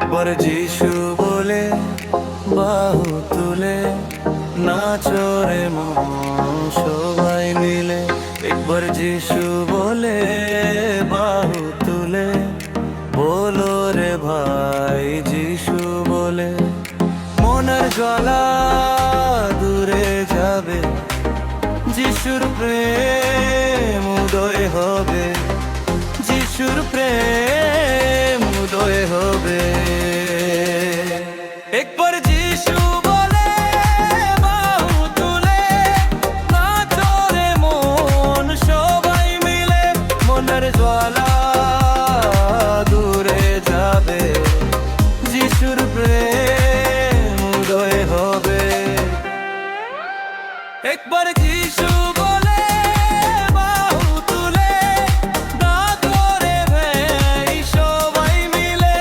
একবার যিশু বলে বাহু তুলে নাচো রে মন সবাই মিলে। একবার যিশু বলে বাহু তুলে বলো রে ভাই যিশু বলে। মনের জ্বালা দূরে যাবে, যিশুর প্রেম উদয় হবে, যিশুর প্রেম উদয় হবে। একবার যিশু বলে বাহু তুলে নাচো রে মন সবাই মিলে। মনের জ্বালা দূরে যাবে, যিশুর প্রেম উদয় হবে। একবার যিশু বলে বাহু তুলে নাচো রে ভাই সবাই মিলে।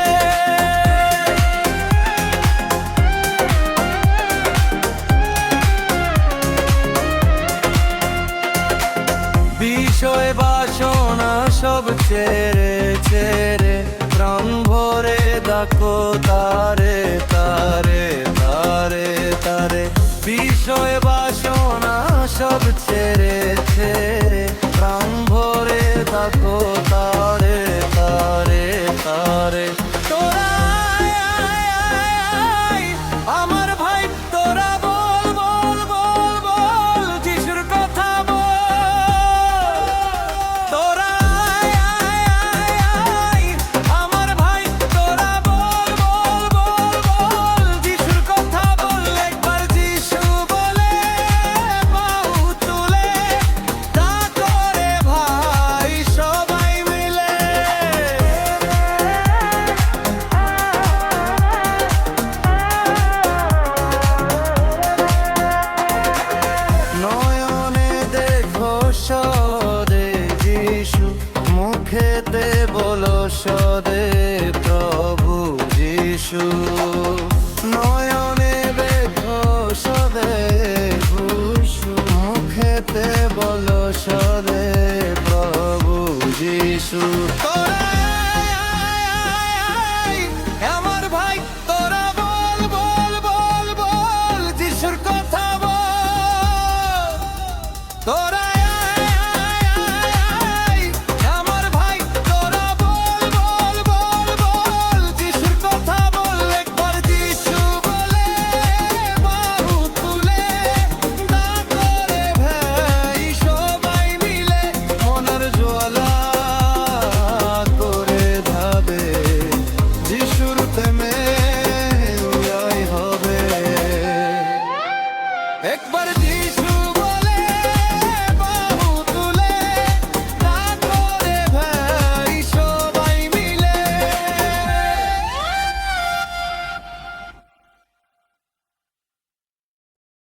বিষয় বাসনা সব ছেড়ে ছেড়ে প্রাণ ভরে ডাকো তারে তারে তারে তারে। বিষয় বাসনা সব ছেড়ে ছেড়ে প্রাণ ভরে ডাকো তারে তারে তারে। তোরা আমার ভাই তোরা বল বল বল বল যিশুর কথা বল। তোরা আমার ভাই তোরা বল বল বল বল যিশুর কথা বল। একবার যিশু বলে বাহু তুলে ডাকো রে ভাই সবাই মিলে। নয়নে দেখো সদে যিশু, মুখেতে বলো সদে প্রভু যিশু। নয়নে দেখো সদে যিশু, মুখেতে বলো সদে প্রভু যিশু। আমার ভাই তোরা বল বল বল বল যিশুর কথা বল। তোরা আমার ভাই তোরা বল বল বল বল যিশুর কথা বল। একবার যিশু বলে বাহু তুলে ডাকো রে ভাই সবাই মিলে। মনের জ্বালা করে ধাবে, যিশুর প্রেমে উদয় হবে। একবার